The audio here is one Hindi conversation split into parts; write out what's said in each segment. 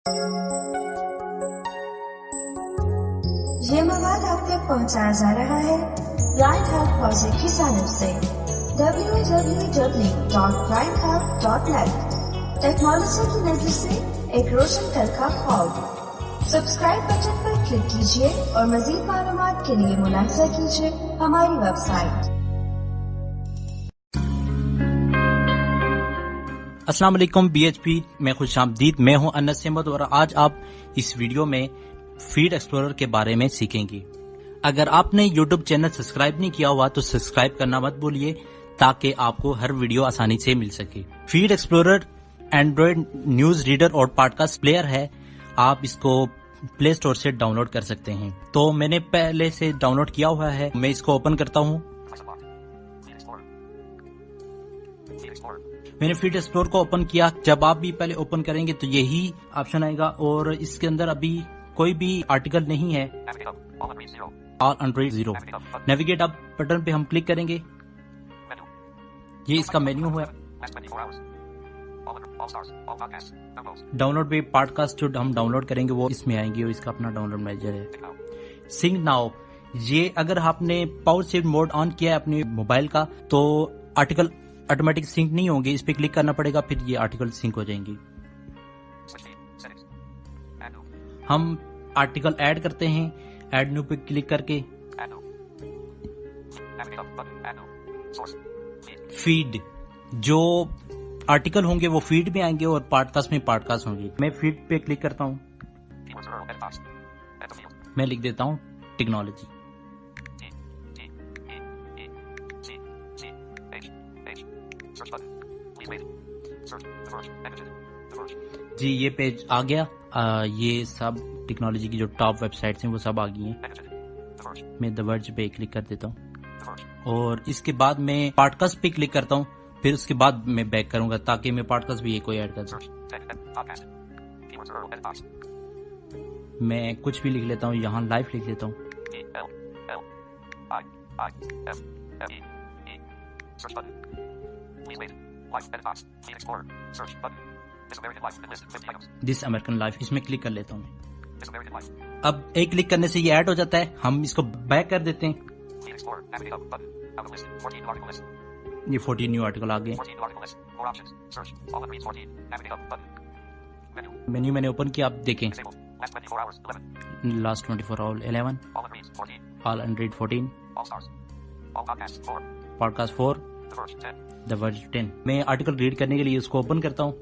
ये मवाद आप तक पहुंचाया जा रहा है ब्लाइंड हब प्रोजेक्ट की जानिब से www.blindhub.net। टेक्नोलॉजी की नजर से एक रोशन कल का ख्वाब। सब्सक्राइब बटन पर क्लिक कीजिए और मजीद मालूमात के लिए मुलाहिजा कीजिए हमारी वेबसाइट। अस्सलाम वालेकुम BHP में खुशामदीद। मैं हूं अनस अहमद और आज आप इस वीडियो में फीड एक्सप्लोरर के बारे में सीखेंगे। अगर आपने यूट्यूब चैनल सब्सक्राइब नहीं किया हुआ तो सब्सक्राइब करना मत भूलिए ताकि आपको हर वीडियो आसानी से मिल सके। Feed explorer Android news reader और पॉडकास्ट प्लेयर है। आप इसको प्ले स्टोर से डाउनलोड कर सकते हैं। तो मैंने पहले से डाउनलोड किया हुआ है। मैं इसको ओपन करता हूं। मैंने फीड एक्सप्लोर को ओपन किया। जब आप भी पहले ओपन करेंगे तो यही ऑप्शन आएगा और इसके अंदर अभी कोई भी आर्टिकल नहीं है। All unread 0। Navigate up button पे हम क्लिक करेंगे। ये इसका मेन्यू है। डाउनलोड पे पॉडकास्ट जो हम डाउनलोड करेंगे वो इसमें आएंगे और इसका अपना डाउनलोड मैनेजर है। सिंग नाउ, ये अगर आपने पावर सेव मोड ऑन किया है अपने मोबाइल का तो आर्टिकल ऑटोमेटिक सिंक नहीं होंगे। इस पे क्लिक करना पड़ेगा, फिर ये आर्टिकल सिंक हो जाएंगे। हम आर्टिकल ऐड करते हैं। ऐड न्यू पे क्लिक करके फीड, जो आर्टिकल होंगे वो फीड में आएंगे और पॉडकास्ट में पॉडकास्ट होंगे। मैं फीड पे क्लिक करता हूं। मैं लिख देता हूं टेक्नोलॉजी। जी ये पेज आ गया। ये सब टेक्नोलॉजी की जो टॉप वेबसाइट्स हैं वो सब आ गई हैं। मैं द वर्ज पे क्लिक कर देता हूँ और इसके बाद मैं पॉडकास्ट पे क्लिक करता हूँ। फिर उसके बाद मैं बैक करूंगा ताकि मैं पॉडकास्ट भी कोई ऐड कर दूं। मैं कुछ भी लिख लेता हूँ, यहाँ लाइव लिख लेता हूँ। दिस अमेरिकन लाइफ, इसमें क्लिक कर लेता हूँ। अब एक क्लिक करने से ये ऐड हो जाता है। हम इसको बैक कर देते हैं। ये 14 न्यू आर्टिकल आ गए। मेन्यू मैंने ओपन किया, आप देखें। Last 24 hour 11, all unread 14, podcast 4, the Verge 10। मैं आर्टिकल रीड करने के लिए इसको ओपन करता हूँ।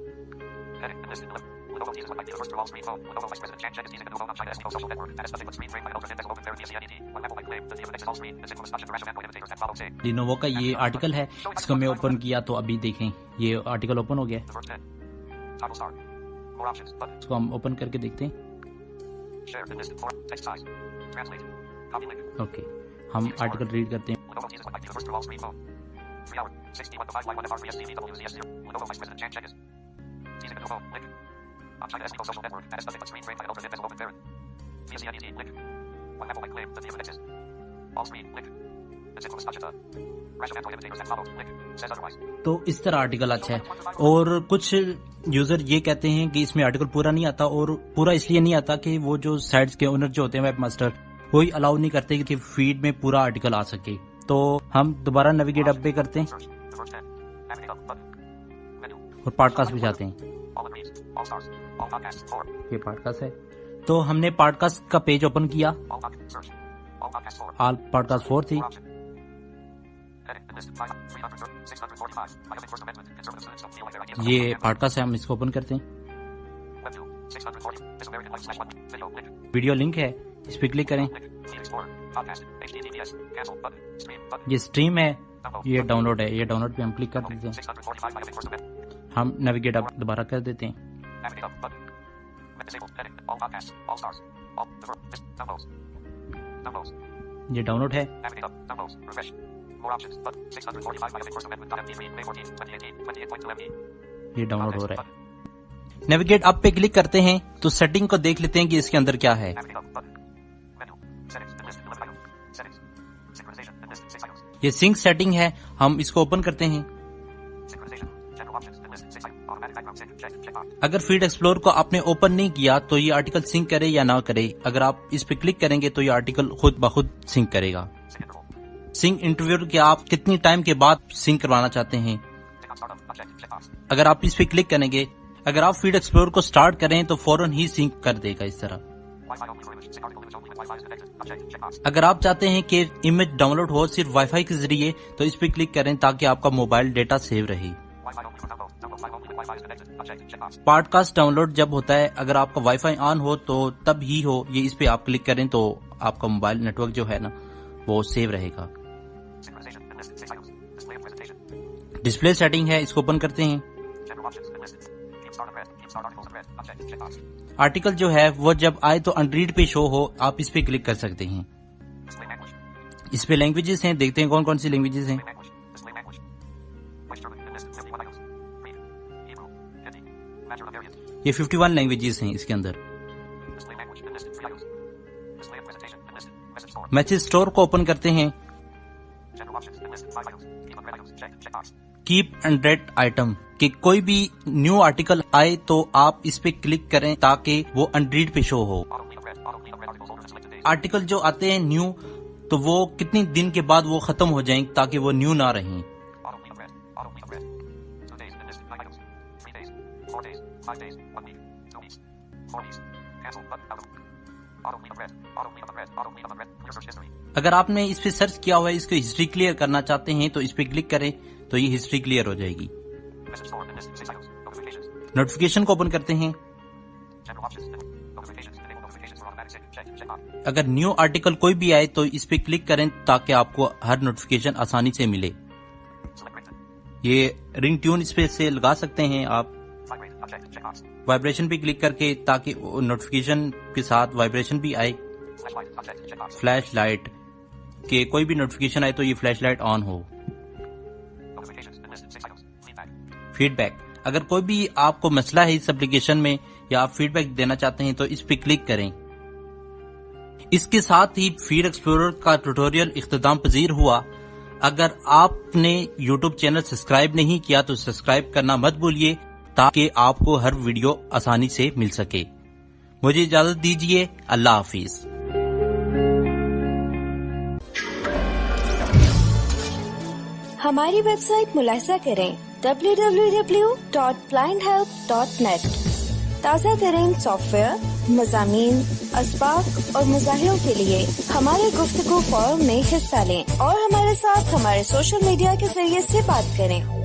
लिनोवो का ये आर्टिकल है, इसको मैं ओपन किया तो अभी देखें ये आर्टिकल ओपन हो गया। इसको हम ओपन करके देखते हैं। ओके, हम आर्टिकल रीड करते हैं। तो इस तरह आर्टिकल अच्छा है। और कुछ यूजर ये कहते हैं कि इसमें आर्टिकल पूरा नहीं आता, और पूरा इसलिए नहीं आता कि वो जो साइट्स के ओनर जो होते हैं, वेब मास्टर, कोई अलाउ नहीं करते कि फीड में पूरा आर्टिकल आ सके। तो हम दोबारा नेविगेट अप पे करते हैं और पॉडकास्ट भी जाते हैं। ये पॉडकास्ट है। तो हमने पॉडकास्ट का पेज ओपन किया। ऑल पॉडकास्ट 4 थी। ये पॉडकास्ट है, हम इसको ओपन करते हैं। वीडियो लिंक है, इस पे क्लिक करें। ये स्ट्रीम है, ये डाउनलोड है। ये डाउनलोड पे हम क्लिक कर देते हैं। हम नेविगेट अप दोबारा कर देते हैं। ये डाउनलोड है। ये डाउनलोड हो रहा है। नेविगेट अप पे क्लिक करते हैं तो सेटिंग को देख लेते हैं कि इसके अंदर क्या है। ये सिंक सेटिंग है, हम इसको ओपन करते हैं। अगर फीड एक्सप्लोर को आपने ओपन नहीं किया तो ये आर्टिकल सिंक करे या ना करे, अगर आप इस पे क्लिक करेंगे तो ये आर्टिकल खुद ब खुद सिंक करेगा। सिंक इंटरव्यू के आप कितनी टाइम के बाद सिंक करवाना चाहते हैं, अगर आप इस पे क्लिक करेंगे, अगर आप फीड एक्सप्लोर को स्टार्ट करें तो फौरन ही सिंक कर देगा इस तरह। अगर आप चाहते हैं कि इमेज डाउनलोड हो सिर्फ वाईफाई के जरिए तो इस पे क्लिक करें ताकि आपका मोबाइल डेटा सेव रहे। पॉडकास्ट डाउनलोड जब होता है, अगर आपका वाईफाई ऑन हो तो तब ही हो, ये इस पे आप क्लिक करें तो आपका मोबाइल नेटवर्क जो है ना वो सेव रहेगा। डिस्प्ले सेटिंग है, इसको ओपन करते हैं। आर्टिकल जो है वो जब आए तो अनरीड पे शो हो, आप इस पे क्लिक कर सकते हैं। इस पे लैंग्वेजेस हैं, देखते हैं कौन कौन सी लैंग्वेजेस हैं। ये 51 लैंग्वेजेस हैं इसके अंदर। मैसेज स्टोर को ओपन करते हैं। कीप अनरेड आइटम कि कोई भी न्यू आर्टिकल आए तो आप इस पे क्लिक करें ताकि वो अनरीड पे शो हो। आर्टिकल जो आते हैं न्यू तो वो कितने दिन के बाद वो खत्म हो जाएंगे ताकि वो न्यू ना रहें। अगर आपने इस पे सर्च किया हुआ है, इसको हिस्ट्री क्लियर करना चाहते हैं तो इस पे क्लिक करें तो ये हिस्ट्री क्लियर हो जाएगी। नोटिफिकेशन को ओपन करते हैं। अगर न्यू आर्टिकल कोई भी आए तो इस पे क्लिक करें ताकि आपको हर नोटिफिकेशन आसानी से मिले। ये रिंग ट्यून इस पे से लगा सकते हैं आप वाइब्रेशन पे क्लिक करके ताकि नोटिफिकेशन के साथ वाइब्रेशन भी आए। फ्लैश लाइट के कोई भी नोटिफिकेशन आए तो ये फ्लैश लाइट ऑन हो। फीडबैक, अगर कोई भी आपको मसला है इस एप्लीकेशन में या आप फीडबैक देना चाहते हैं तो इस पे क्लिक करें। इसके साथ ही फीड एक्सप्लोरर का ट्यूटोरियल इख्तिताम पजीर हुआ। अगर आपने YouTube चैनल सब्सक्राइब नहीं किया तो सब्सक्राइब करना मत भूलिए ताकि आपको हर वीडियो आसानी से मिल सके। मुझे इजाजत दीजिए, अल्लाह हाफिज। हमारी वेबसाइट मुलाहिजा करें www.blindhelp.net। ताज़ा तरीन सॉफ्टवेयर, मज़ामीन, असबाक और मुज़ाहिरों के लिए हमारे गुफ्तगू फोरम में हिस्सा लें और हमारे साथ हमारे सोशल मीडिया के जरिए से बात करें।